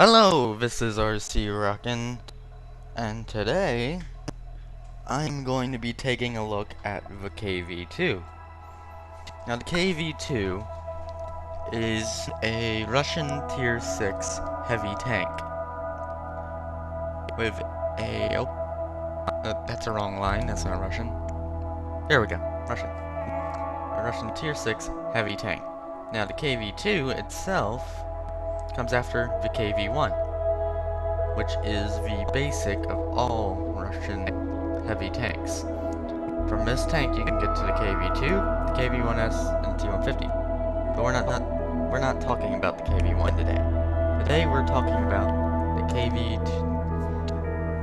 Hello, this is RCrockin, and today I'm going to be taking a look at the KV-2. Now, the KV-2 is a Russian Tier 6 heavy tank with that's a wrong line, that's not Russian. There we go, Russian. A Russian Tier 6 heavy tank. Now, the KV-2 itself comes after the KV-1, which is the basic of all Russian heavy tanks. From this tank you can get to the KV-2, the KV-1S, and the T-150. But we're not talking about the KV-1 today. Today we're talking about the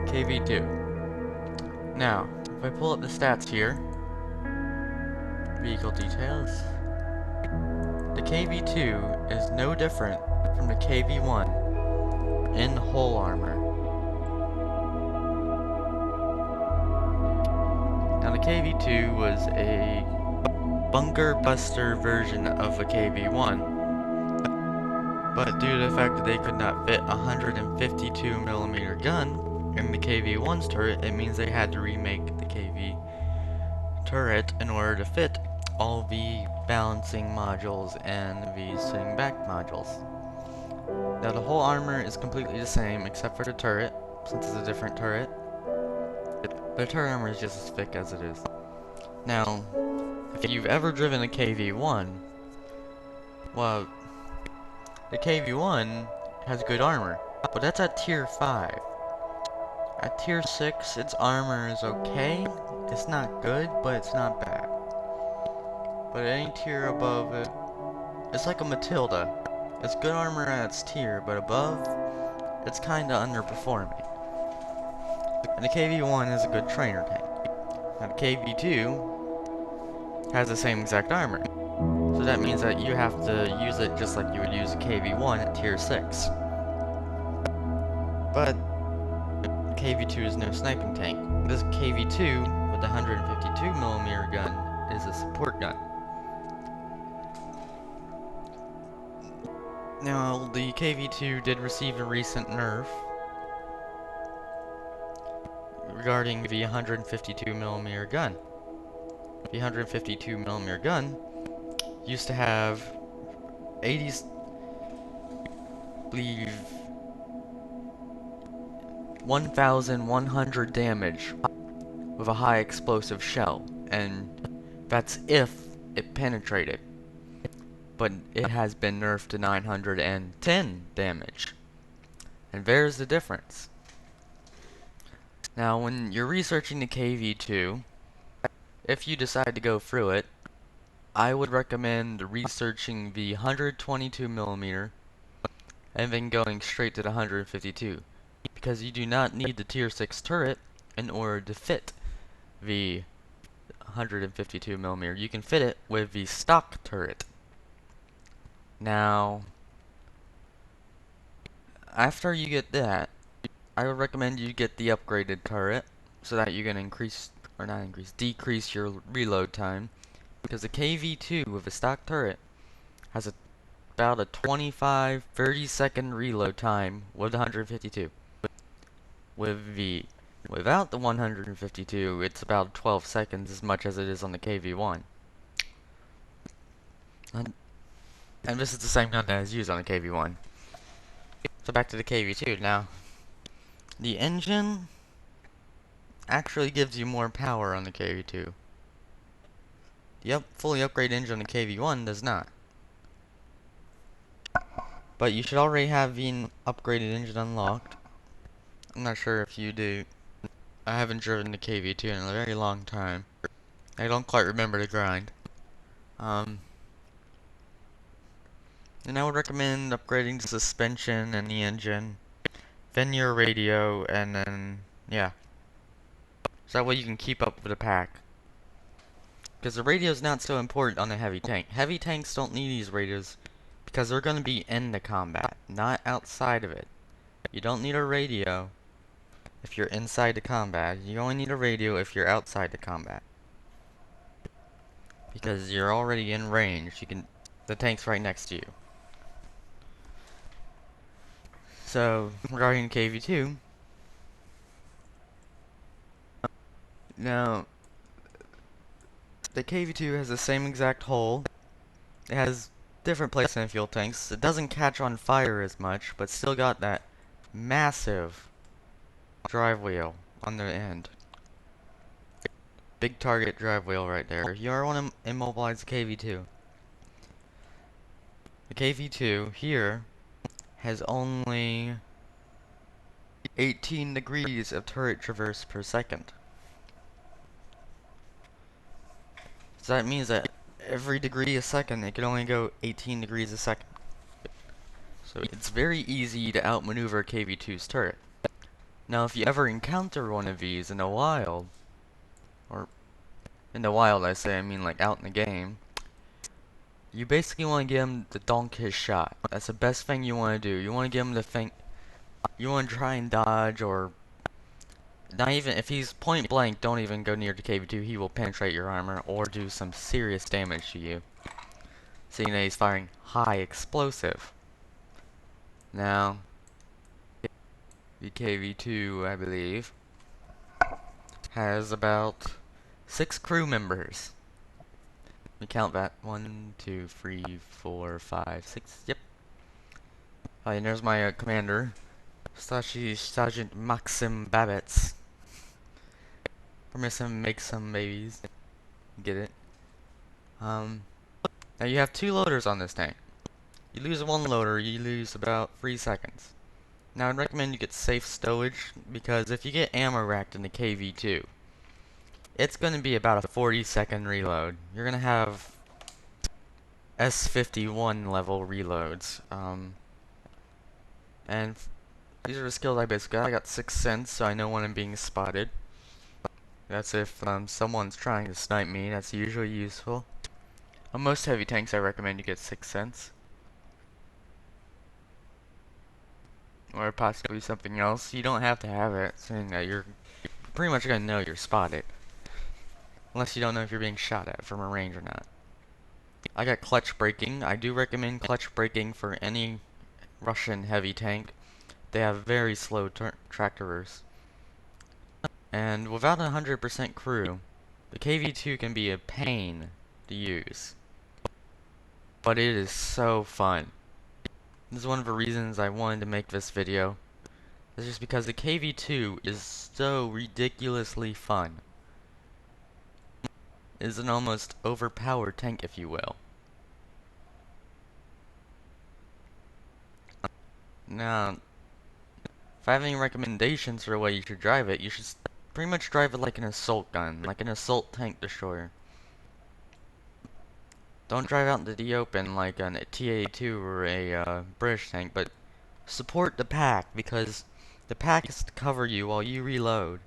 KV-2. Now, if I pull up the stats here, vehicle details, the KV-2 is no different from the KV-1 in hull armor. Now, the KV-2 was a bunker buster version of the KV-1, but due to the fact that they could not fit a 152mm gun in the KV-1's turret, it means they had to remake the KV turret in order to fit all the balancing modules and the sitting back modules. Now, the whole armor is completely the same except for the turret, since it's a different turret. The turret armor is just as thick as it is. Now, if you've ever driven a KV-1, well, the KV-1 has good armor, but that's at Tier 5. At Tier 6, its armor is okay. It's not good, but it's not bad. But at any tier above it, it's like a Matilda. It's good armor at its tier, but above, it's kinda underperforming. And the KV-1 is a good trainer tank. Now the KV-2 has the same exact armor. So that means that you have to use it just like you would use a KV-1 at Tier 6. But KV-2 is no sniping tank. This KV-2 with the 152mm gun is a support gun. Now, the KV-2 did receive a recent nerf regarding the 152mm gun. The 152mm gun used to have 1,100 damage with a high explosive shell, and that's if it penetrated. But it has been nerfed to 910 damage. And there's the difference. Now, when you're researching the KV-2, if you decide to go through it, I would recommend researching the 122mm and then going straight to the 152, because you do not need the Tier 6 turret in order to fit the 152mm. You can fit it with the stock turret. Now, after you get that, I would recommend you get the upgraded turret so that you can decrease your reload time, because the KV-2 with a stock turret has about a 25-30 second reload time with the 152. Without the 152, it's about 12 seconds as much as it is on the KV-1. And this is the same gun that is used on the KV-1. So back to the KV-2 now. The engine actually gives you more power on the KV-2. The fully upgraded engine on the KV-1 does not. But you should already have the upgraded engine unlocked. I'm not sure if you do. I haven't driven the KV-2 in a very long time. I don't quite remember the grind. And I would recommend upgrading the suspension and the engine, then your radio, and then, yeah. So that way you can keep up with the pack. Because the radio is not so important on a heavy tank. Heavy tanks don't need these radios because they're going to be in the combat, not outside of it. You don't need a radio if you're inside the combat. You only need a radio if you're outside the combat. Because you're already in range. The tank's right next to you. So, regarding KV-2, now, the KV-2 has the same exact hull. It has different plates in fuel tanks. It doesn't catch on fire as much, but still got that massive drive wheel on the end. Big target drive wheel right there. You ever want to immobilize the KV-2. The KV-2 here has only 18 degrees of turret traverse per second. So that means that every degree a second, it can only go 18 degrees a second. So it's very easy to outmaneuver KV-2's turret. Now if you ever encounter one of these in the wild, or in the wild I mean like out in the game, you basically want to get him to donk his shot. That's the best thing you want to do. You want to get him to think, you want to try and dodge, or not even, if he's point blank, don't even go near the KV-2, he will penetrate your armor or do some serious damage to you. Seeing that he's firing high explosive. Now, the KV-2, I believe, has about 6 crew members. Let me count that. 1, 2, 3, 4, 5, 6. Yep. And there's my commander, Sergeant Maxim Babets. Promise him to make some babies. Get it? Now you have 2 loaders on this tank. You lose one loader, you lose about 3 seconds. Now I'd recommend you get safe stowage, because if you get ammo racked in the KV-2, it's going to be about a 40-second reload. You're going to have S51 level reloads. And these are the skills I basically got. I got 6th sense, so I know when I'm being spotted. That's if someone's trying to snipe me. That's usually useful. On most heavy tanks, I recommend you get 6th sense. Or possibly something else. You don't have to have it, saying that you're pretty much going to know you're spotted. Unless you don't know if you're being shot at from a range or not. I got clutch braking. I do recommend clutch braking for any Russian heavy tank. They have very slow track traverse. And without 100% crew, the KV-2 can be a pain to use. But it is so fun. This is one of the reasons I wanted to make this video. It's just because the KV-2 is so ridiculously fun. It is an almost overpowered tank, if you will. Now, if I have any recommendations for the way you should drive it, you should pretty much drive it like an assault gun, like an assault tank destroyer. Don't drive out into the open like a TA-2 or a British tank, but support the pack, because the pack is to cover you while you reload,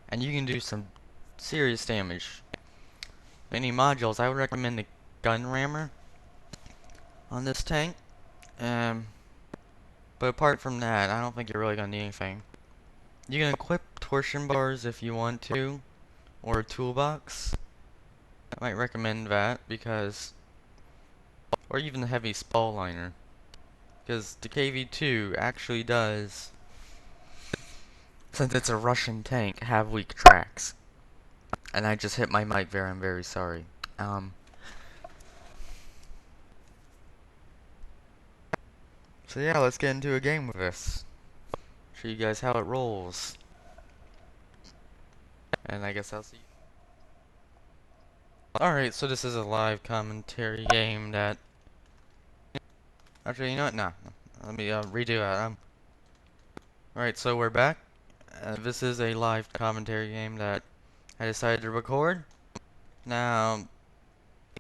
and you can do some serious damage. Any modules, I would recommend the gun rammer on this tank. But apart from that, I don't think you're really gonna need anything. You can equip torsion bars if you want to, or a toolbox. I might recommend that because, or even the heavy spall liner, because the KV-2 actually does, since it's a Russian tank, have weak tracks. And I just hit my mic there, I'm very sorry. So yeah, let's get into a game with this. Show you guys how it rolls. And I guess I'll see you. Alright, so this is a live commentary game that... Actually, you know what? Nah. Let me redo that. Alright, so we're back. This is a live commentary game that I decided to record. Now,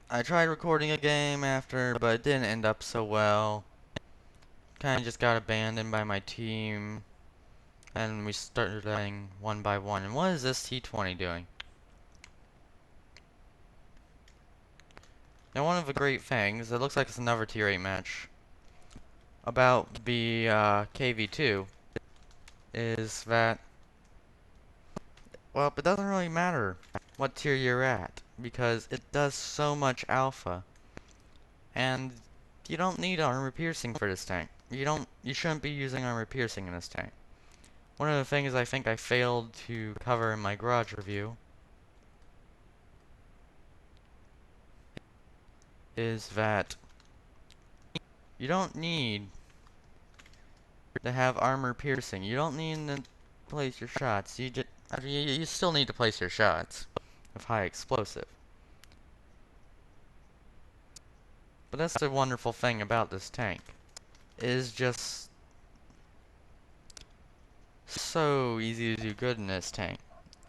I tried recording a game after, but it didn't end up so well. Kinda just got abandoned by my team. And we started dying one by one. And what is this T-20 doing? Now, one of the great things, it looks like it's another tier 8 match, about the KV-2 is that, well, it doesn't really matter what tier you're at, because it does so much alpha. And you don't need armor piercing for this tank. you shouldn't be using armor piercing in this tank. One of the things I think I failed to cover in my garage review is that you don't need to have armor piercing. You don't need to place your shots. You still need to place your shots of high explosive. But that's the wonderful thing about this tank. It is just so easy to do good in this tank.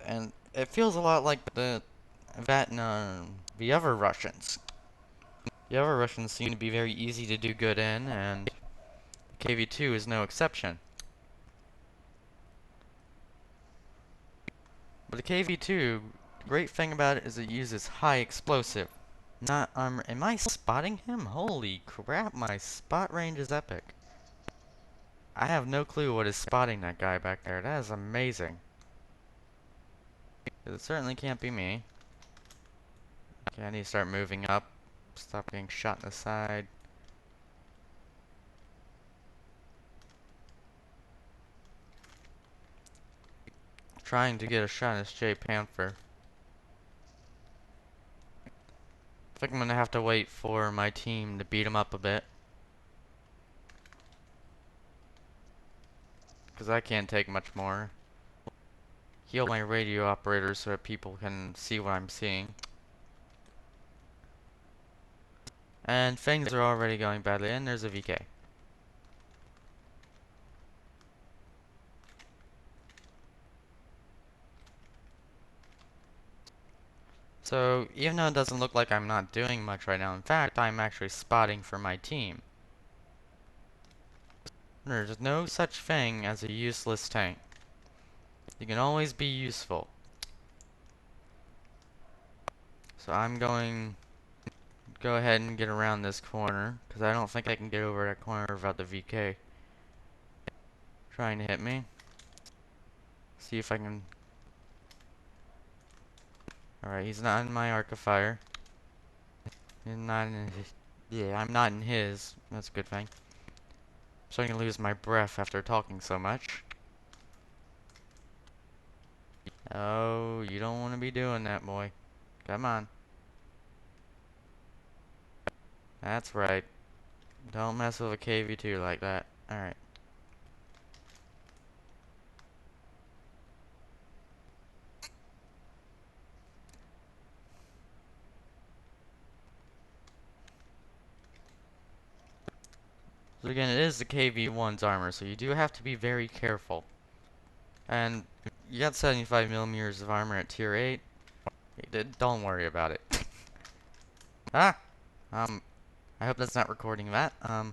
And it feels a lot like the other Russians. The other Russians seem to be very easy to do good in, and KV-2 is no exception. But the KV-2, the great thing about it is it uses high explosive, not armor. Am I spotting him? Holy crap, my spot range is epic. I have no clue what is spotting that guy back there. That is amazing. It certainly can't be me. Okay, I need to start moving up. Stop getting shot in the side. Trying to get a shot at this J Panther. I think I'm gonna have to wait for my team to beat him up a bit. Because I can't take much more. Heal my radio operator so that people can see what I'm seeing. And things are already going badly, and there's a VK. So, even though it doesn't look like I'm not doing much right now, in fact, I'm actually spotting for my team. There's no such thing as a useless tank. You can always be useful. So I'm going to go ahead and get around this corner, because I don't think I can get over that corner without the VK trying to hit me. See if I can... Alright, he's not in my arc of fire. He's not in his... Yeah, I'm not in his. That's a good thing. I'm starting to lose my breath after talking so much. Oh, you don't want to be doing that, boy. Come on. That's right. Don't mess with a KV-2 like that. Alright. So again, it is the KV-1's armor, so you do have to be very careful. And you got 75 millimeters of armor at tier 8. Don't worry about it. Ah! I hope that's not recording that. I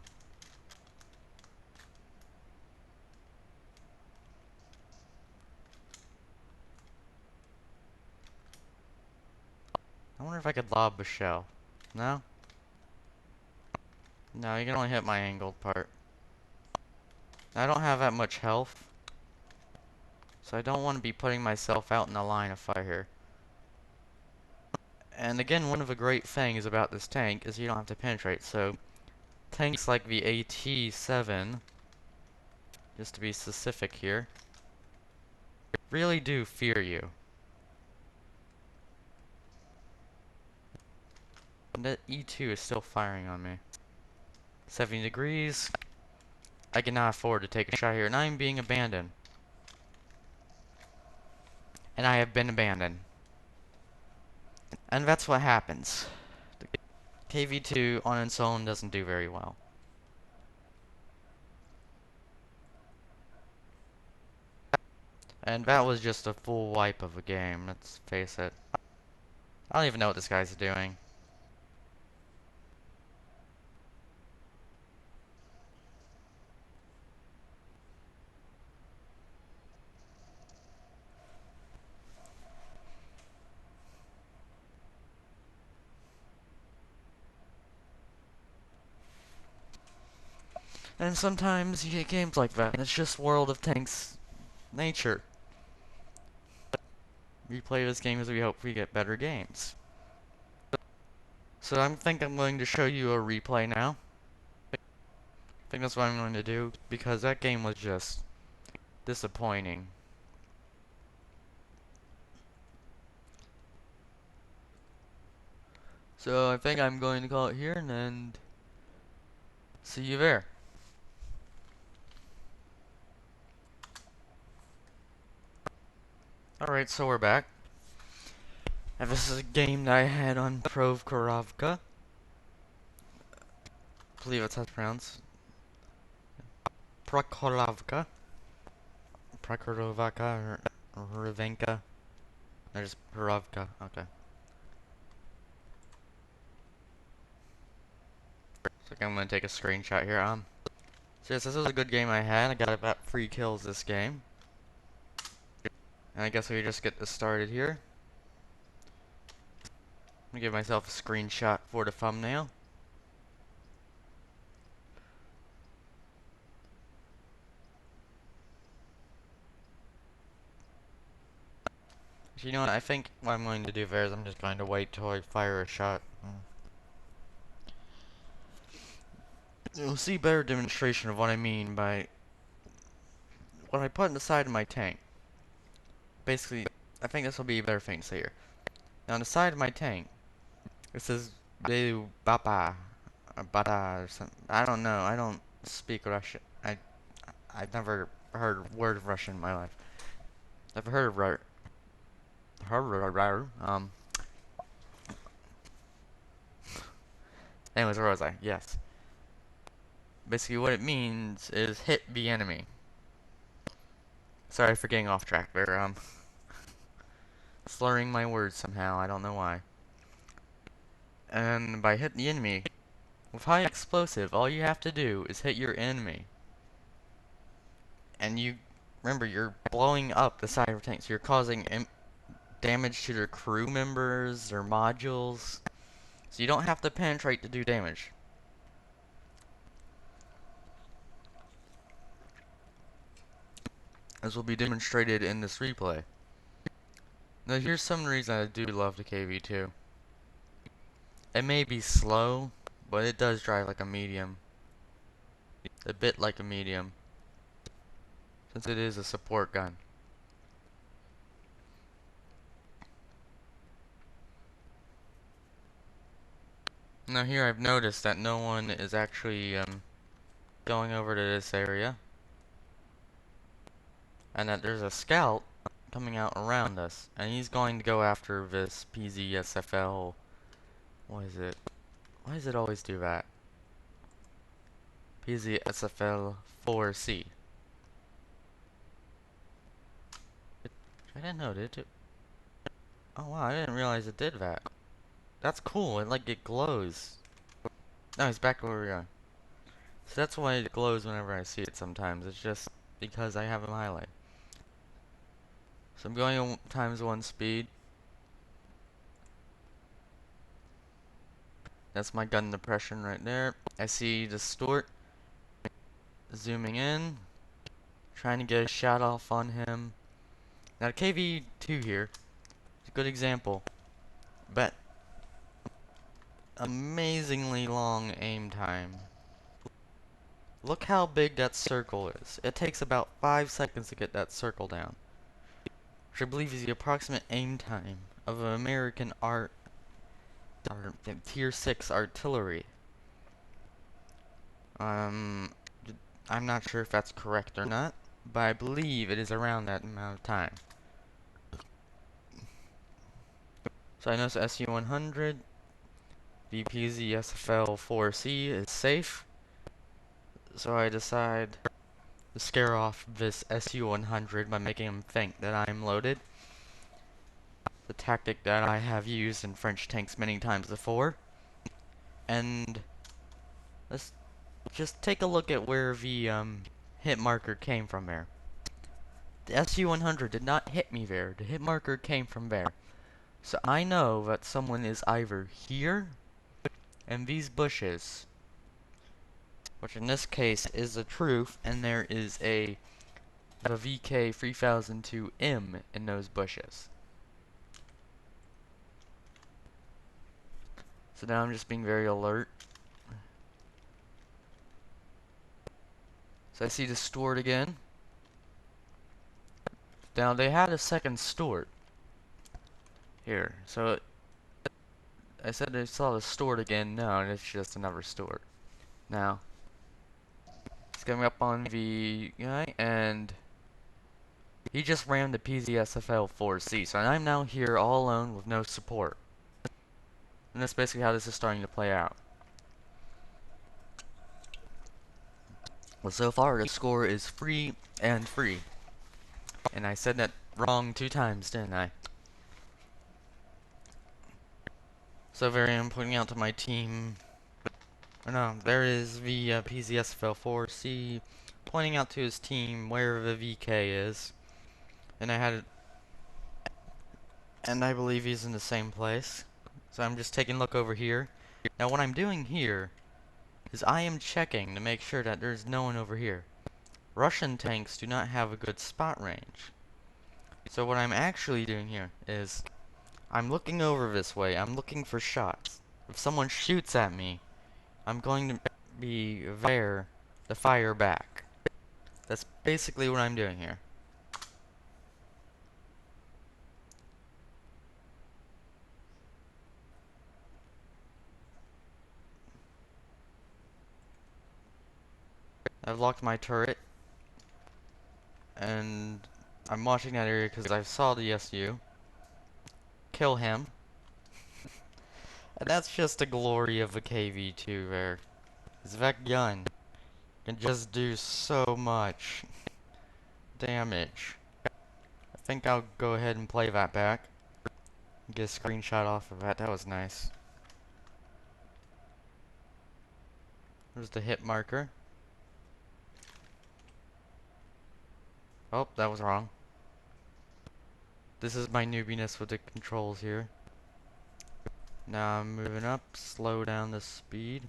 wonder if I could lob a shell. No? No, you can only hit my angled part. I don't have that much health, so I don't want to be putting myself out in the line of fire here. And again, one of the great things about this tank is you don't have to penetrate, so tanks like the AT-7, just to be specific here, really do fear you. And that E2 is still firing on me. 70 degrees. I cannot afford to take a shot here, and I'm being abandoned. And I have been abandoned. And that's what happens. The KV-2 on its own doesn't do very well. And that was just a full wipe of a game, let's face it. I don't even know what this guy's doing. And sometimes you get games like that, and it's just World of Tanks nature. We play this game as we hope we get better games. So I think I'm going to show you a replay now. think that's what I'm going to do, because that game was just disappointing. So I think I'm going to call it here, and then see you there. Alright, so we're back. And this is a game that I had on Prokhorovka. I believe that's how it's pronounced. Prokhorovka. Prokhorovka or Hrivenka. No, just Horovka. Okay. So I'm gonna take a screenshot here. So yes, this was a good game I had. I got about 3 kills this game. And I guess we just get this started here. Let me give myself a screenshot for the thumbnail. So you know what, I think what I'm going to do there is I'm just going to wait till I fire a shot. You'll see better demonstration of what I mean by what I put in the side of my tank. Basically, I think this will be a better thing to say here. Now on the side of my tank, it says Bapa or Bada or something. I don't know. I don't speak Russian. I've never heard a word of Russian in my life. I've heard of anyways, where was I? Yes. Basically what it means is hit the enemy. Sorry for getting off track there, slurring my words somehow, I don't know why. And by hit the enemy, with high explosive, all you have to do is hit your enemy. And you, remember, you're blowing up the side of tanks, so you're causing damage to their crew members, their modules. So you don't have to penetrate to do damage. As will be demonstrated in this replay. Now here's some reason I do love the KV-2. It may be slow, but it does drive like a medium. A bit like a medium. Since it is a support gun. Now here I've noticed that no one is actually going over to this area. And that there's a scout coming out around us. And he's going to go after this PZSFL. What is it? Why does it always do that? PZSFL 4C. I didn't know, did it? Oh wow, I didn't realize it did that. That's cool, it glows. No, he's back where we are. So that's why it glows whenever I see it sometimes. It's just because I have him highlighted. So I'm going times 1 speed. That's my gun depression right there. I see the Stort zooming in, trying to get a shot off on him. Now KV-2 here is a good example, but amazingly long aim time. Look how big that circle is. It takes about 5 seconds to get that circle down, which I believe is the approximate aim time of an American tier 6 artillery. I'm not sure if that's correct or not, but I believe it is around that amount of time. So I notice SU-100, the PZSFL-4C is safe, so I decide to scare off this SU-100 by making him think that I'm loaded. The tactic that I have used in French tanks many times before. And let's just take a look at where the hit marker came from there. The SU-100 did not hit me there. The hit marker came from there. So I know that someone is either here in these bushes, which in this case is the truth, and there is a VK3002M in those bushes. So now I'm just being very alert. So I see the Stewart again. Now they had a second Stewart here. So I said I saw the Stewart again. No, it's just another Stewart. Now it's coming up on the guy, and he just rammed the PZSFL-4C. So I'm now here all alone with no support. And that's basically how this is starting to play out. Well, so far the score is 3-3. And I said that wrong 2 times, didn't I? So I'm pointing out to my team. Oh no, there is the PZSFL-4C pointing out to his team where the VK is. And I believe he's in the same place. So I'm just taking a look over here. Now what I'm doing here is I am checking to make sure that there's no one over here. Russian tanks do not have a good spot range. So what I'm actually doing here is I'm looking over this way. I'm looking for shots. If someone shoots at me, I'm going to be there to fire back. That's basically what I'm doing here. I've locked my turret, and I'm watching that area because I saw the SU. Kill him. And that's just the glory of the KV-2 there. Is that gun can just do so much damage. I think I'll go ahead and play that back. Get a screenshot off of that. That was nice. There's the hit marker. Oh, that was wrong. This is my newbiness with the controls here. Now I'm moving up, slow down the speed.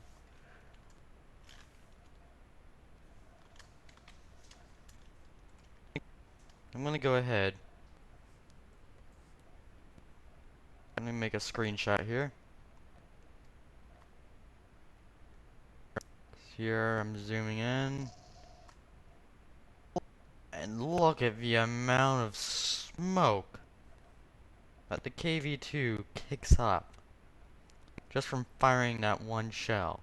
I'm gonna go ahead. Let me make a screenshot here. Here I'm zooming in. And look at the amount of smoke that the KV-2 kicks up just from firing that one shell.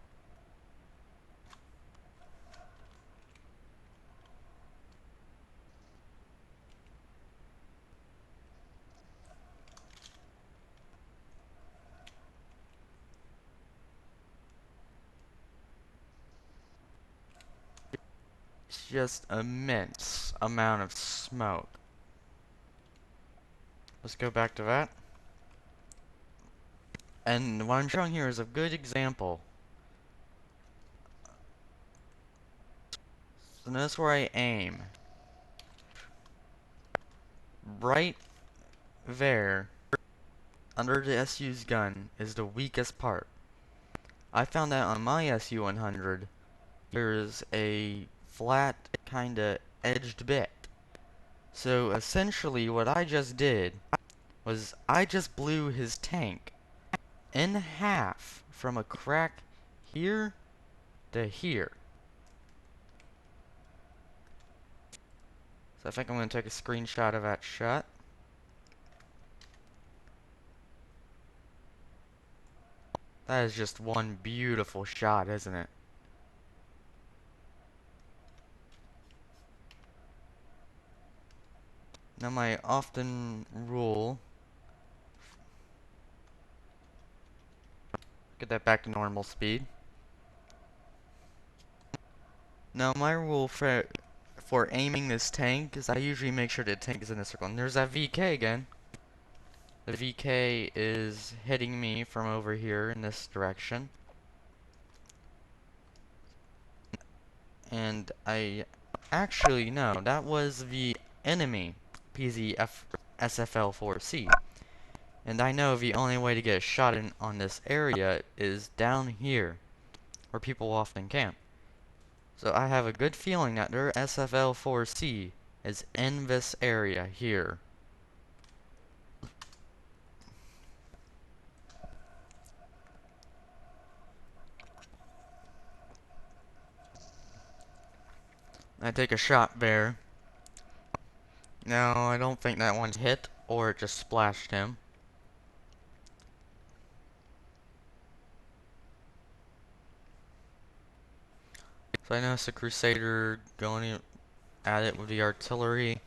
It's just immense amount of smoke. Let's go back to that. And what I'm showing here is a good example. So notice where I aim. Right there, under the SU's gun, is the weakest part. I found that on my SU-100, there's a flat, kinda edged bit. So essentially what I just did was I just blew his tank in half from a crack here to here. So I think I'm going to take a screenshot of that shot. That is just one beautiful shot, isn't it? Now my often rule, get that back to normal speed. Now my rule for aiming this tank is I usually make sure the tank is in a circle. And there's that VK again. The VK is hitting me from over here in this direction. And I actually no, that was the enemy PZSFL-4C. And I know the only way to get a shot in on this area is down here, where people often camp. So I have a good feeling that their SFL-4C is in this area here. I take a shot there. Now, I don't think that one hit, or it just splashed him. So I notice a Crusader going at it with the artillery.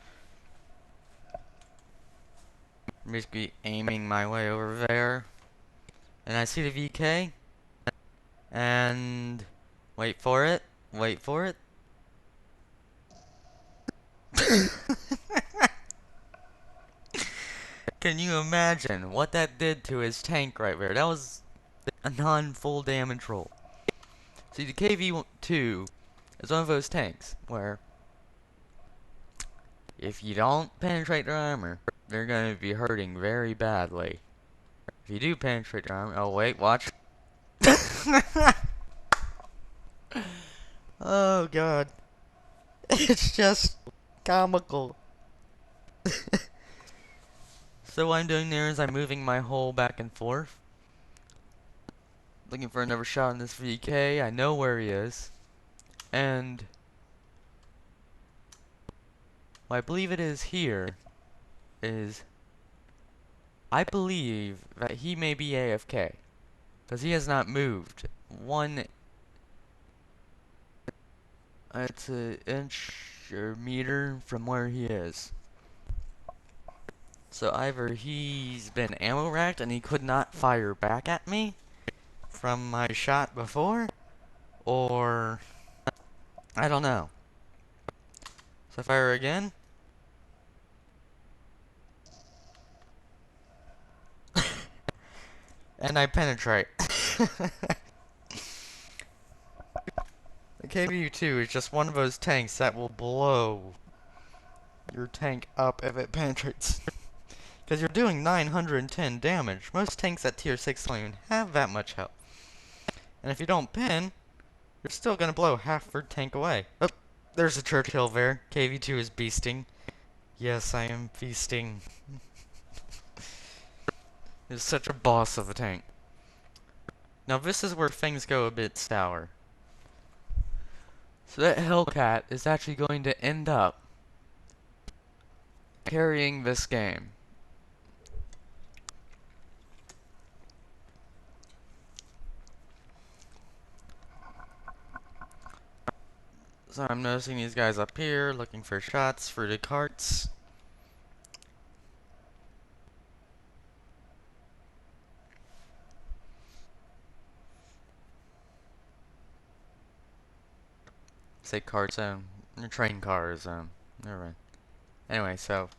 Basically aiming my way over there. And I see the VK. And wait for it. Wait for it. Can you imagine what that did to his tank right there? That was a non-full damage roll. See, the KV-2 is one of those tanks where if you don't penetrate their armor, they're going to be hurting very badly. If you do penetrate their armor, oh wait, watch. Oh god. It's just comical. So what I'm doing there is I'm moving my hull back and forth. Looking for another shot on this VK. I know where he is. And what I believe it is here is I believe that he may be AFK. Because he has not moved. It's an inch or meter from where he is. So either he's been ammo racked and he could not fire back at me from my shot before, or I don't know. So I fire again. And I penetrate. The KV-2 is just one of those tanks that will blow your tank up if it penetrates. Because you're doing 910 damage. Most tanks at tier 6 don't even have that much health. And if you don't pin, you're still gonna blow half your tank away. Oh, there's a Churchill there. KV-2 is beasting. Yes, I am feasting. It's such a boss of a tank. Now this is where things go a bit sour. So that Hellcat is actually going to end up carrying this game. So I'm noticing these guys up here looking for shots for the carts. Say carts, train cars, never mind. Anyway, so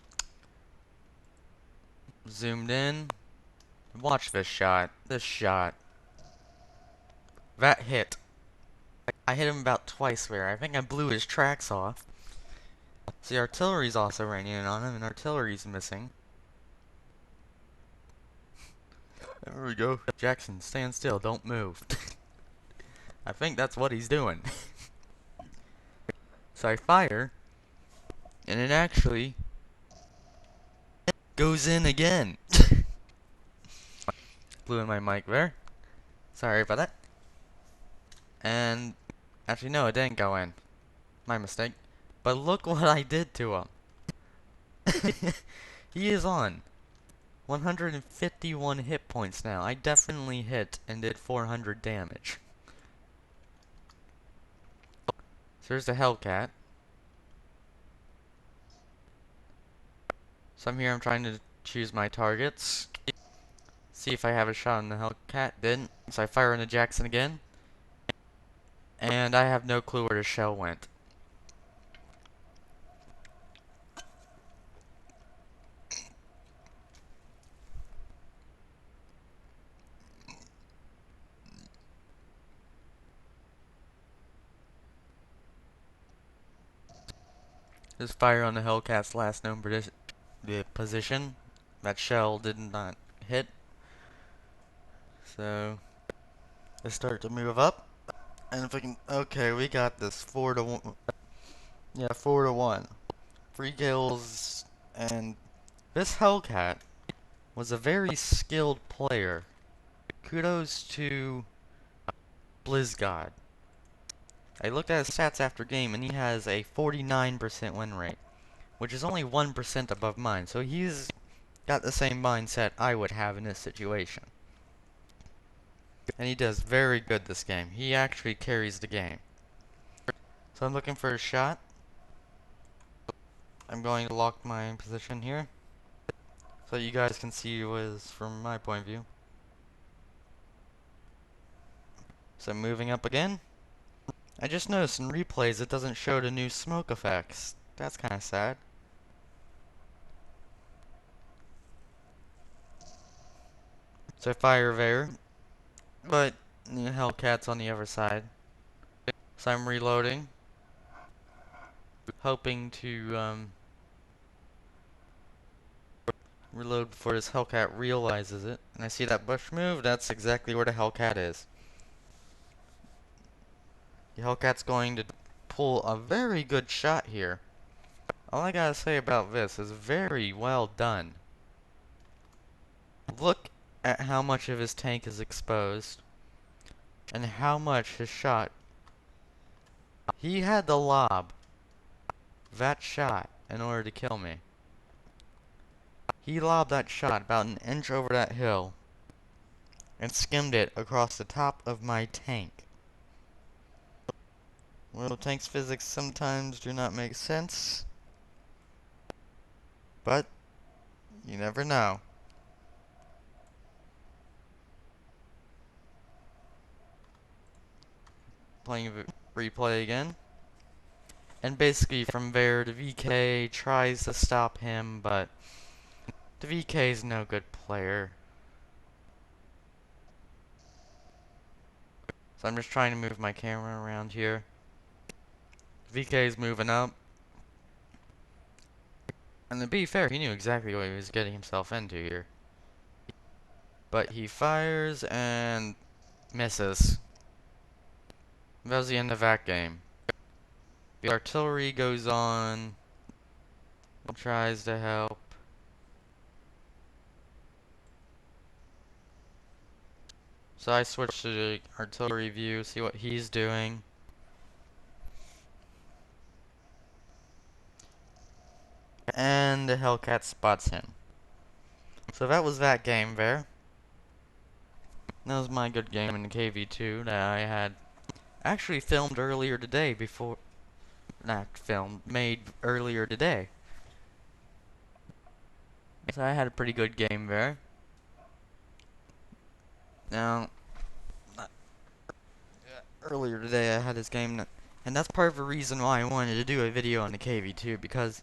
zoomed in. Watch this shot. This shot. That hit. I hit him about twice there. I think I blew his tracks off. See, artillery's also raining in on him, and artillery's missing. There we go. Jackson, stand still. Don't move. I think that's what he's doing. So I fire, and it actually goes in again. Blew in my mic there. Sorry about that. And actually, no, it didn't go in. My mistake. But look what I did to him. He is on 151 hit points now. I definitely hit and did 400 damage. So there's the Hellcat. So I'm here, I'm trying to choose my targets. See if I have a shot on the Hellcat. Didn't. So I fire on the Jackson again. And I have no clue where the shell went. Just fire on the Hellcat's last known position. That shell did not hit. So let's start to move up. And if I can, okay, we got this 4-1. Yeah, 4-1. 3 kills, and this Hellcat was a very skilled player. Kudos to BlizzGod I looked at his stats after game, and he has a 49% win rate, which is only 1% above mine, so he's got the same mindset I would have in this situation. And he does very good this game. He actually carries the game. So I'm looking for a shot. I'm going to lock my position here, so you guys can see what is from my point of view. So I'm moving up again. I just noticed in replays it doesn't show the new smoke effects. That's kind of sad. So I fire there, but the Hellcat's on the other side. So I'm reloading, hoping to reload before this Hellcat realizes it. And I see that bush move, that's exactly where the Hellcat is. The Hellcat's going to pull a very good shot here. All I gotta say about this is very well done. Look at how much of his tank is exposed, and how much his shot. He had to lob that shot in order to kill me. He lobbed that shot about an inch over that hill and skimmed it across the top of my tank. Well, tank's physics sometimes do not make sense, but you never know. Playing the replay again. And basically from there, the VK tries to stop him, but the VK is no good player. So I'm just trying to move my camera around here. VK is moving up. And to be fair, he knew exactly what he was getting himself into here. But he fires and misses. That was the end of that game. The artillery goes on, tries to help. So I switch to the artillery view, see what he's doing. And the Hellcat spots him. So that was that game there. That was my good game in the KV-2 that I had actually filmed earlier today before... Not filmed, made earlier today. So I had a pretty good game there. Now, earlier today I had this game, and that's part of the reason why I wanted to do a video on the KV-2, because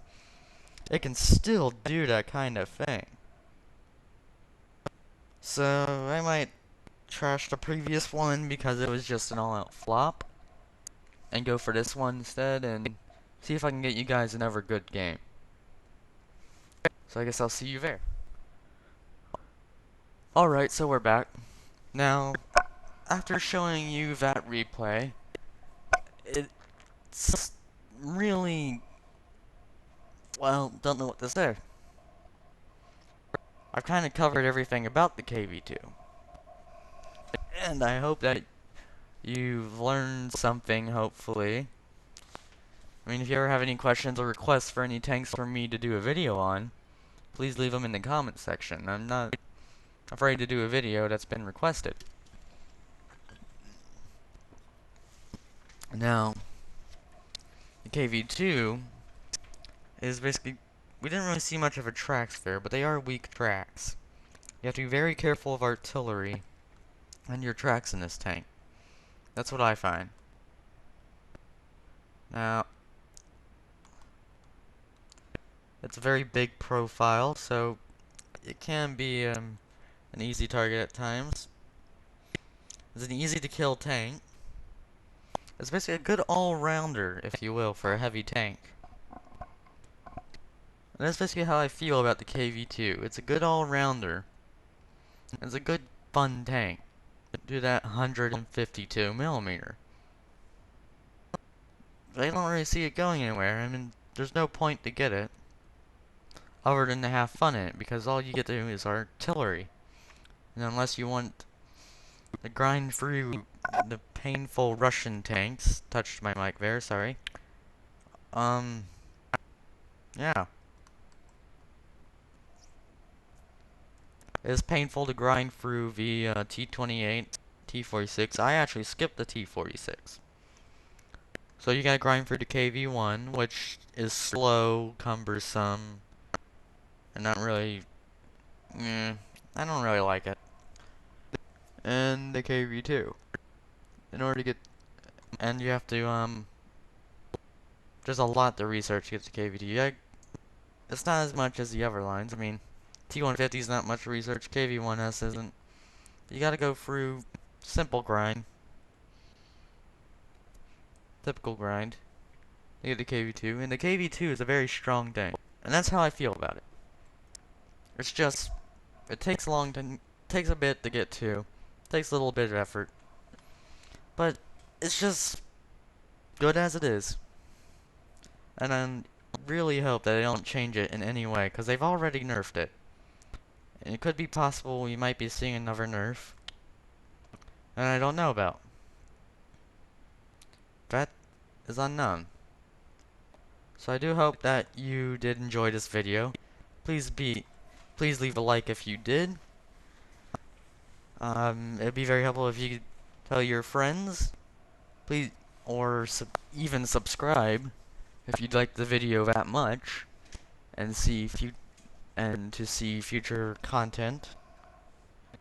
it can still do that kind of thing. So I might trash the previous one because it was just an all-out flop, and go for this one instead, and see if I can get you guys another good game. So I guess I'll see you there. Alright, so we're back. Now, after showing you that replay, it's really... well, don't know what to say. I've kind of covered everything about the KV-2. And I hope that you've learned something, hopefully. I mean, if you ever have any questions or requests for any tanks for me to do a video on, please leave them in the comments section. I'm not afraid to do a video that's been requested. Now, the KV-2 is basically... we didn't really see much of a tracks there, but they are weak tracks. You have to be very careful of artillery and your tracks in this tank. That's what I find. Now, it's a very big profile, so it can be an easy target at times. It's an easy to kill tank. It's basically a good all-rounder, if you will, for a heavy tank. And that's basically how I feel about the KV-2. It's a good all-rounder. It's a good, fun tank. Do that 152mm. I don't really see it going anywhere. I mean, there's no point to get it, other than to have fun in it, because all you get to do is artillery. And unless you want to grind through the painful Russian tanks. Touched my mic there, sorry. Yeah. It's painful to grind through the T-28, T-46. I actually skipped the T-46. So you gotta grind through the KV-1, which is slow, cumbersome, and not really... I don't really like it. And the KV-2. In order to get... And you have to, there's a lot to research to get to KV-2. It's not as much as the other lines. I mean, T-150 is not much research, KV-1S isn't. You gotta go through simple grind. Typical grind. To get the KV-2. And the KV-2 is a very strong tank. And that's how I feel about it. It's just... It takes takes a bit to get to. Takes a little bit of effort. But it's just good as it is. And I really hope that they don't change it in any way, because they've already nerfed it. And it could be possible we might be seeing another nerf. And I don't know about. That is unknown. So I do hope that you did enjoy this video. Please leave a like if you did. It'd be very helpful if you could tell your friends. Please, or even subscribe if you'd like the video that much, and to see future content.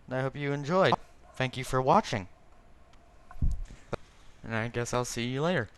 And I hope you enjoyed. Thank you for watching. And I guess I'll see you later.